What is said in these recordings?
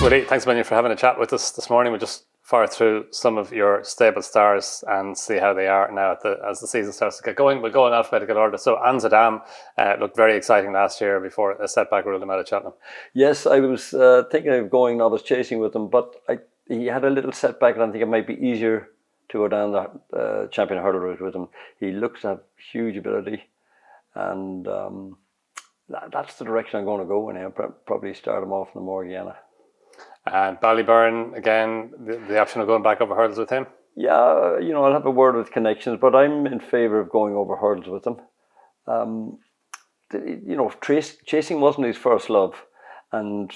Willie, thanks a million for having a chat with us this morning. We'll just fire through some of your stable stars and see how they are now as the season starts to get going. We'll go in alphabetical order. So Anzadam looked very exciting last year before a setback ruled him out of Cheltenham. Yes, I was thinking of going novice chasing with him, but he had a little setback, and I think it might be easier to go down the champion hurdle route with him. He looks to have huge ability, and that's the direction I'm going to go in. I'll probably start him off in the Morgiana. And Ballyburn, again, the option of going back over hurdles with him? Yeah, I'll have a word with connections, but I'm in favour of going over hurdles with him. Chasing wasn't his first love, and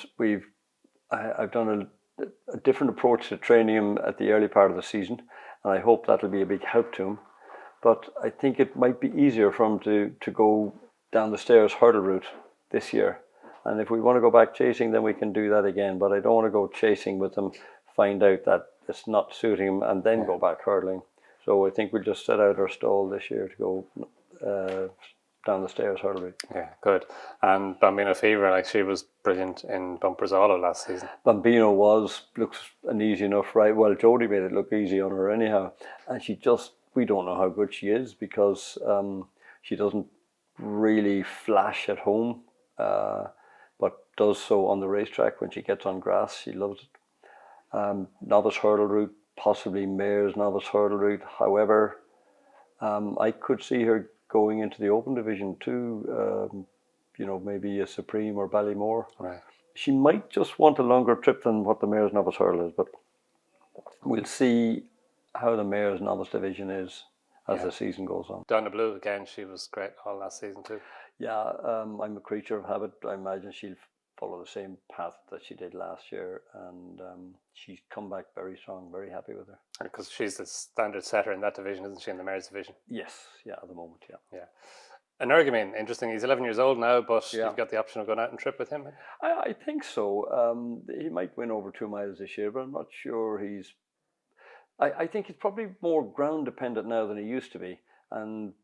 I've done a different approach to training him at the early part of the season, and I hope that'll be a big help to him. But I think it might be easier for him to go down the stairs hurdle route this year. And if we want to go back chasing, then we can do that again. But I don't want to go chasing with him, find out that it's not suiting him, and then go back hurdling. So I think we'll just set out our stall this year to go down the stairs hurdle route. Yeah, good. And Bambino Fever, she was brilliant in bumpers all of last season. Bambino looks an easy enough ride. Well, Jodie made it look easy on her anyhow. And we don't know how good she is because she doesn't really flash at home. But does so on the racetrack when she gets on grass. She loves it. Novice hurdle route, possibly mare's novice hurdle route. However, I could see her going into the open division too, maybe a Supreme or Ballymore. Right. She might just want a longer trip than what the mare's novice hurdle is, but we'll see how the mare's novice division is as the season goes on. Donna Blue, again, she was great all last season too. Yeah, I'm a creature of habit. I imagine she'll follow the same path that she did last year, and she's come back very strong. Very happy with her. Because she's the standard setter in that division, isn't she, in the mare's division? Yes, yeah, at the moment, yeah. Yeah. Energumen, interesting. He's 11 years old now, but you've got the option of going out and trip with him. I think so. He might win over 2 miles this year, but I'm not sure he's. I think he's probably more ground dependent now than he used to be, and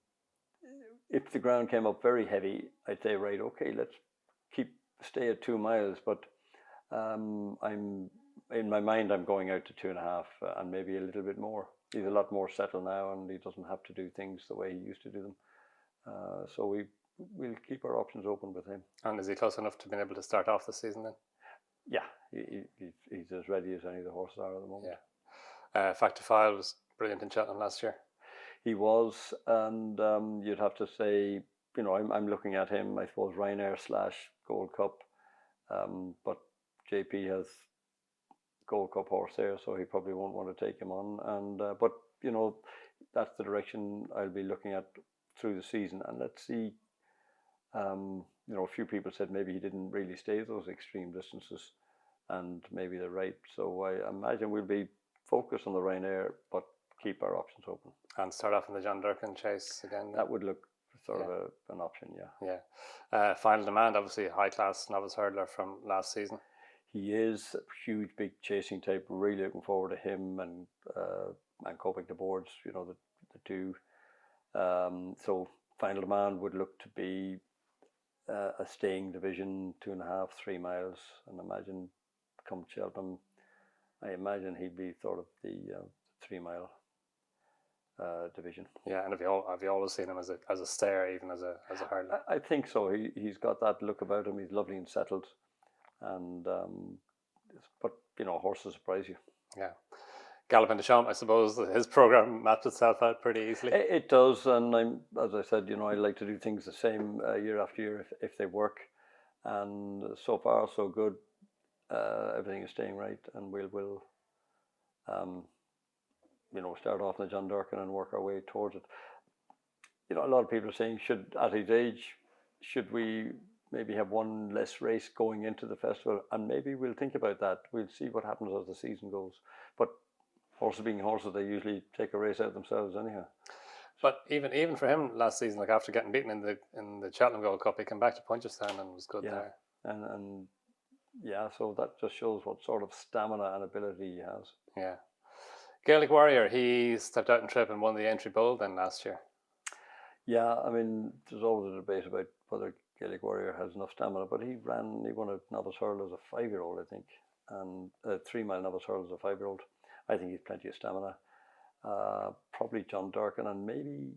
if the ground came up very heavy, I'd say, right, okay, let's stay at 2 miles. But I'm in my mind, I'm going out to 2.5 and maybe a little bit more. He's a lot more settled now, and he doesn't have to do things the way he used to do them. So we'll keep our options open with him. And is he close enough to being able to start off the season then? Yeah, he's as ready as any of the horses are at the moment. Yeah. Factor File was brilliant in Cheltenham last year. He was, and you'd have to say, I'm looking at him, I suppose, Ryanair / Gold Cup, but JP has Gold Cup horse there, so he probably won't want to take him on. And but that's the direction I'll be looking at through the season. And let's see. A few people said maybe he didn't really stay those extreme distances, and maybe they're right. So I imagine we'll be focused on the Ryanair, but keep our options open. And start off in the John Durkan chase again. That would look sort of an option, yeah. Yeah. Final Demand, obviously a high-class novice hurdler from last season. He is a huge, big chasing type. Really looking forward to him and Kopek Des Bordes, the two. So Final Demand would look to be a staying division, 2.5, 3 miles. And imagine come Cheltenham, I imagine he'd be sort of the 3 mile division. Yeah, and have you always seen him as a stayer, even as a hurdler? I think so. He's got that look about him. He's lovely and settled, and but horses surprise you. Yeah. Galopin Des Champs, I suppose his program mapped itself out pretty easily. It does, and as I said, I like to do things the same year after year if they work, and so far so good. Everything is staying right, and we'll start off in the John Durkan and work our way towards it. A lot of people are saying, at his age, should we maybe have one less race going into the festival? And maybe we'll think about that. We'll see what happens as the season goes. But horses being horses, they usually take a race out themselves anyhow. But even for him last season, after getting beaten in the Cheltenham Gold Cup, he came back to Punchestown and was good there. And so that just shows what sort of stamina and ability he has. Yeah. Gaelic Warrior, he stepped out in trip and won the entry bowl then last year. Yeah, there's always a debate about whether Gaelic Warrior has enough stamina, but he won a novice hurl as a 5-year-old, I think. and 3 mile novice hurdles, a 5-year-old. I think he's plenty of stamina. Probably John Durkin, and maybe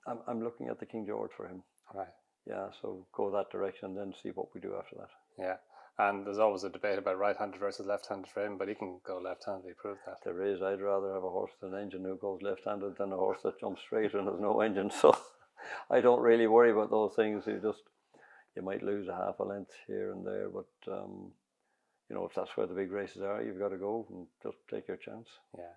I'm looking at the King George for him. Right. Yeah, so go that direction and then see what we do after that. Yeah. And there's always a debate about right-handed versus left-handed for him, but he can go left-handed, he proved that. There is. I'd rather have a horse with an engine who goes left-handed than a horse that jumps straight and has no engine. So I don't really worry about those things. You might lose a half a length here and there, but you know, if that's where the big races are, you've got to go and just take your chance. Yeah.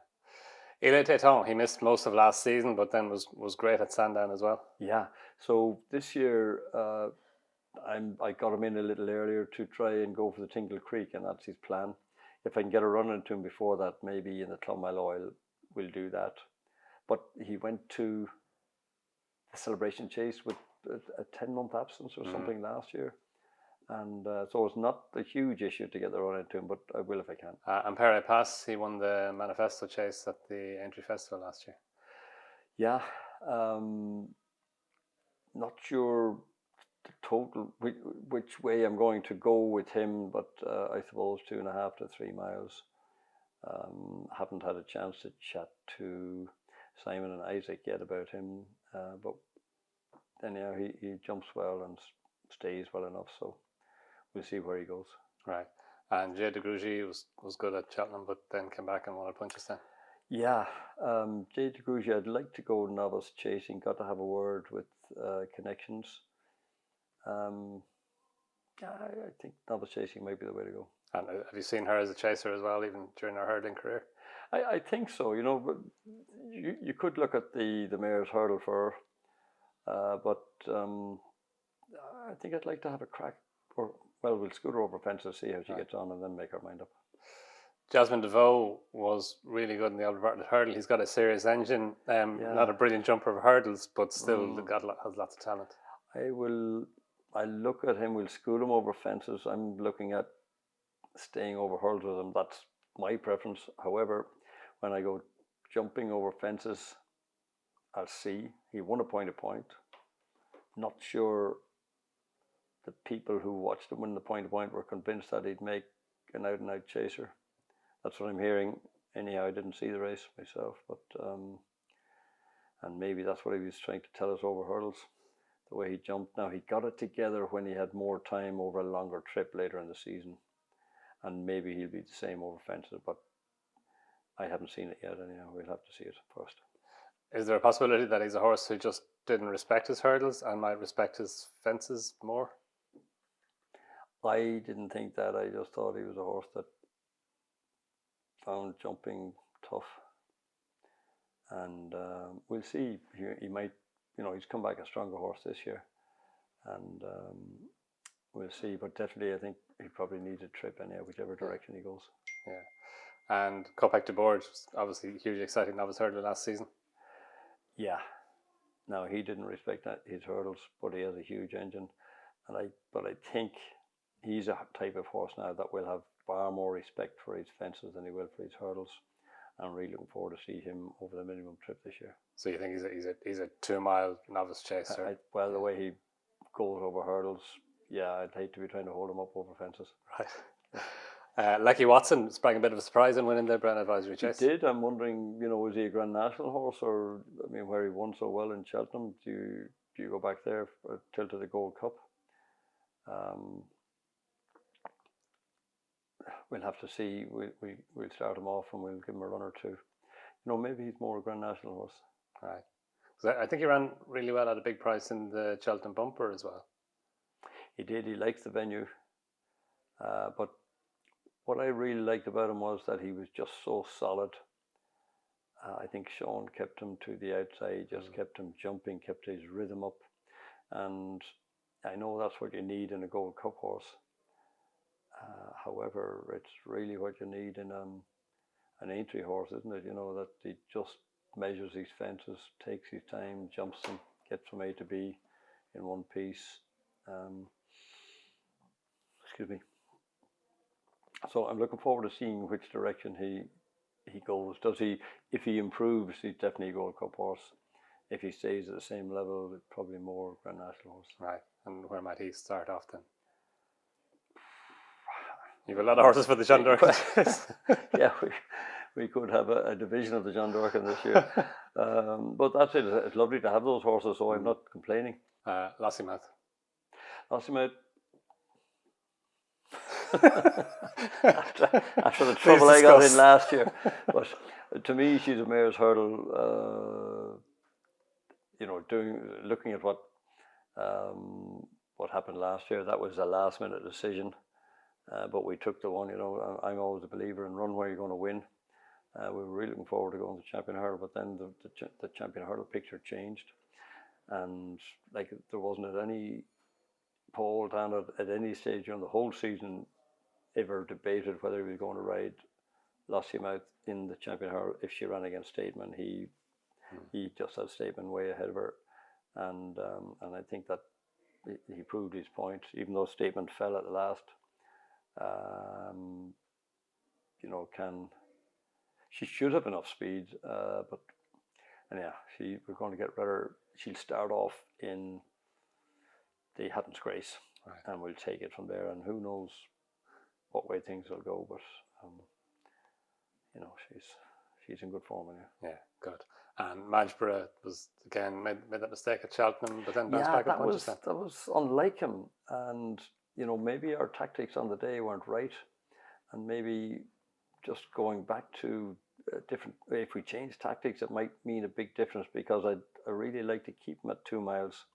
Il était temps. He missed most of last season, but then was great at Sandown as well. Yeah. So this year, I got him in a little earlier to try and go for the Tingle Creek, and that's his plan. If I can get a run into him before that, maybe in the Clonmel Oil, we'll do that. But he went to the Celebration Chase with a 10-month absence or something last year. And so it's not a huge issue to get the run into him, but I will if I can. And Pere Pass, he won the Manifesto Chase at the Entry Festival last year. Yeah. Not sure the total, which way I'm going to go with him, but I suppose 2.5 to 3 miles. Haven't had a chance to chat to Simon and Isaac yet about him, but anyhow, he jumps well and stays well enough, so we'll see where he goes. Right. And Jay de Grugy was good at Cheltenham, but then came back and won at Punchestown. Yeah, Jay de Grugy, I'd like to go novice chasing. Got to have a word with Connections. Yeah, I think novice chasing might be the way to go. And have you seen her as a chaser as well, even during her hurdling career? I think so. You know, but you could look at the mare's hurdle for her, but I think I'd like to have a crack. Or well, we'll scoot her over fences, see how she gets on, and then make her mind up. Jasmine DeVoe was really good in the Alberta hurdle. He's got a serious engine. Not a brilliant jumper of hurdles, but still has lots of talent. I look at him. We'll scoot him over fences. I'm looking at staying over hurdles with him. That's my preference. However, when I go jumping over fences, I'll see. He won a point. Not sure the people who watched him win the point were convinced that he'd make an out-and-out chaser. That's what I'm hearing. Anyhow, I didn't see the race myself, but and maybe that's what he was trying to tell us over hurdles, the way he jumped. Now, he got it together when he had more time over a longer trip later in the season, and maybe he'll be the same over fences, but I haven't seen it yet. Anyhow, we'll have to see it first. Is there a possibility that he's a horse who just didn't respect his hurdles and might respect his fences more? I didn't think that. I just thought he was a horse that found jumping tough, and we'll see. He might, you know, he's come back a stronger horse this year, and we'll see. But definitely, I think he probably needs a trip anyhow, whichever direction he goes. Yeah, and Kopek Des Bordes, obviously hugely exciting novice hurdler last season. Yeah, now he didn't respect his hurdles, but he has a huge engine, and I think he's a type of horse now that will have far more respect for his fences than he will for his hurdles. I'm really looking forward to see him over the minimum trip this year. So you think he's a 2 mile novice chaser? Well, the way he goes over hurdles, yeah, I'd hate to be trying to hold him up over fences. Right. Lecky Watson sprang a bit of a surprise in winning the Brown Advisory Chase. He did. I'm wondering, you know, was he a Grand National horse, or I mean, where he won so well in Cheltenham? Do you go back there for Tilt of the Gold Cup? We'll have to see. We'll start him off and we'll give him a run or two. You know, maybe he's more a Grand National horse. Right. So I think he ran really well at a big price in the Cheltenham Bumper as well. He did. He likes the venue. But what I really liked about him was that he was just so solid. I think Sean kept him to the outside, just kept him jumping, kept his rhythm up. And I know that's what you need in a Gold Cup horse. However, it's really what you need in an entry horse, isn't it? You know, that he just measures his fences, takes his time, jumps them, gets from A to B in one piece. Excuse me. So I'm looking forward to seeing which direction he goes. If he improves, he's definitely a Gold Cup horse. If he stays at the same level, it's probably more Grand National horse. Right. And where might he start off then? You have a lot of horses for the John Dorkin. Yeah, we could have a division of the John Dorkin this year. But that's it. It's lovely to have those horses, so I'm not complaining. Lossiemouth. Lossiemouth. after the trouble I got in last year. But to me, she's a mare's hurdle. Looking at what happened last year, that was a last minute decision. But we took the one. I'm always a believer in run where you're going to win. We were really looking forward to going to Champion Hurdle, but then the Champion Hurdle picture changed, and there wasn't at any poll down at any stage during the whole season ever debated whether he was going to ride Lossiemouth in the Champion Hurdle if she ran against Stateman. He just had Stateman way ahead of her, and I think that he proved his point, even though Stateman fell at the last. She should have enough speed, but we're going to get better. She'll start off in the Hatton's Grace, right, and we'll take it from there. And who knows what way things will go, but she's in good form now. Yeah, good. And Magsborough was again made that mistake at Cheltenham, but then bounced back up. That was unlike him, and maybe our tactics on the day weren't right, and maybe just going back to a different way. If we change tactics, it might mean a big difference, because I really like to keep him at 2 miles.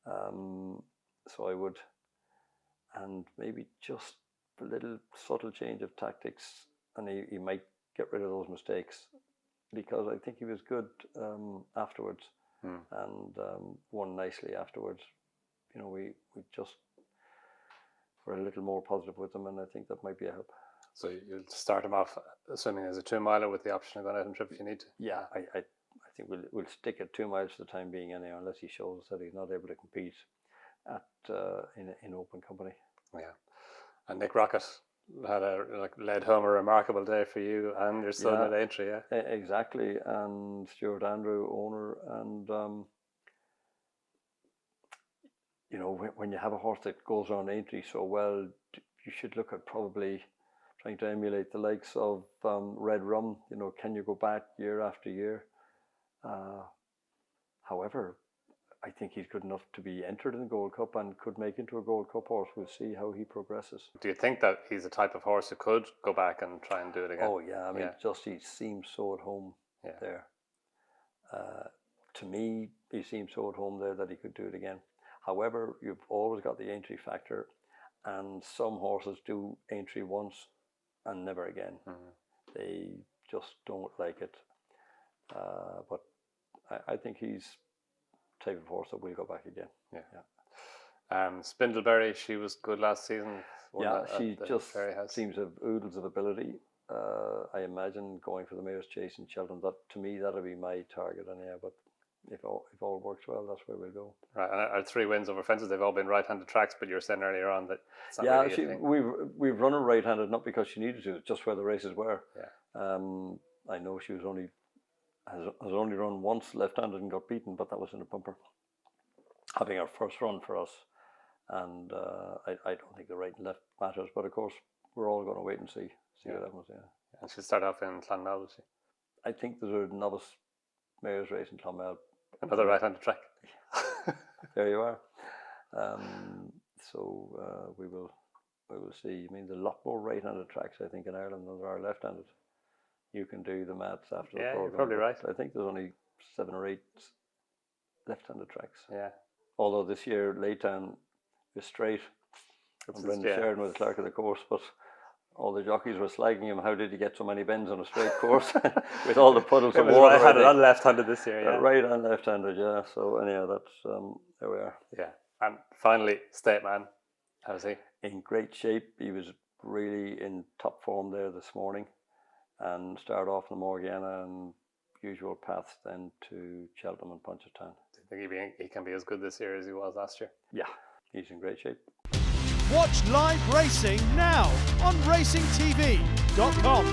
So I would, and maybe just a little subtle change of tactics, and he might get rid of those mistakes, because I think he was good afterwards, and won nicely afterwards. We just were a little more positive with them, and I think that might be a help. So you'll start him off swimming as a 2 miler with the option of going out and trip if you need to. Yeah, I think we'll stick at 2 miles for the time being anyway, unless he shows us that he's not able to compete at in open company. Yeah, and Nick Rockett had led home a remarkable day for you and your son at Aintree. Yeah, exactly. And Stuart Andrew, owner, and when you have a horse that goes around Aintree so well, you should look at probably trying to emulate the likes of Red Rum. Can you go back year after year? However, I think he's good enough to be entered in the Gold Cup and could make into a Gold Cup horse. We'll see how he progresses. Do you think that he's a type of horse who could go back and try and do it again? Oh yeah, I mean, just he seems so at home there. To me, he seems so at home there that he could do it again. However, you've always got the Aintree factor, and some horses do Aintree once and never again. They just don't like it. But I think he's the type of horse that will go back again. Spindleberry, she was good last season. She just seems to have oodles of ability. I imagine going for the Mayor's Chase in Cheltenham. That, to me, that'll be my target. But if all works well, that's where we'll go. Right, and our 3 wins over fences, they've all been right-handed tracks, but you were saying earlier on that it's not really a thing. we've run her right-handed, not because she needed to, just where the races were. I know she was has only run once left-handed and got beaten, but that was in a bumper, having her first run for us. And I don't think the right and left matters, but of course we're all going to wait and see what happens. And she'll start off in Clonmel, will she? I think there's a novice mayor's race in Clonmel. Another right-handed track. There you are. We will see. I mean, there's a lot more right-handed tracks, I think, in Ireland than there are left-handed. You can do the maths after the program. You're probably right. I think there's only 7 or 8 left-handed tracks. Yeah. Although this year, Laytown is straight. And Brendan Sheridan was the clerk of the course, but all the jockeys were slagging him. How did he get so many bends on a straight course with all the puddles of water? Right-handed and left-handed this year, yeah. Right and left-handed, yeah. So anyhow, that's there we are. Yeah. And finally, State Man. How's he? In great shape. He was really in top form there this morning, and started off in the Morgiana and usual paths then to Cheltenham and Punchestown. Do you think he can be as good this year as he was last year? Yeah, he's in great shape. Watch live racing now on racingtv.com.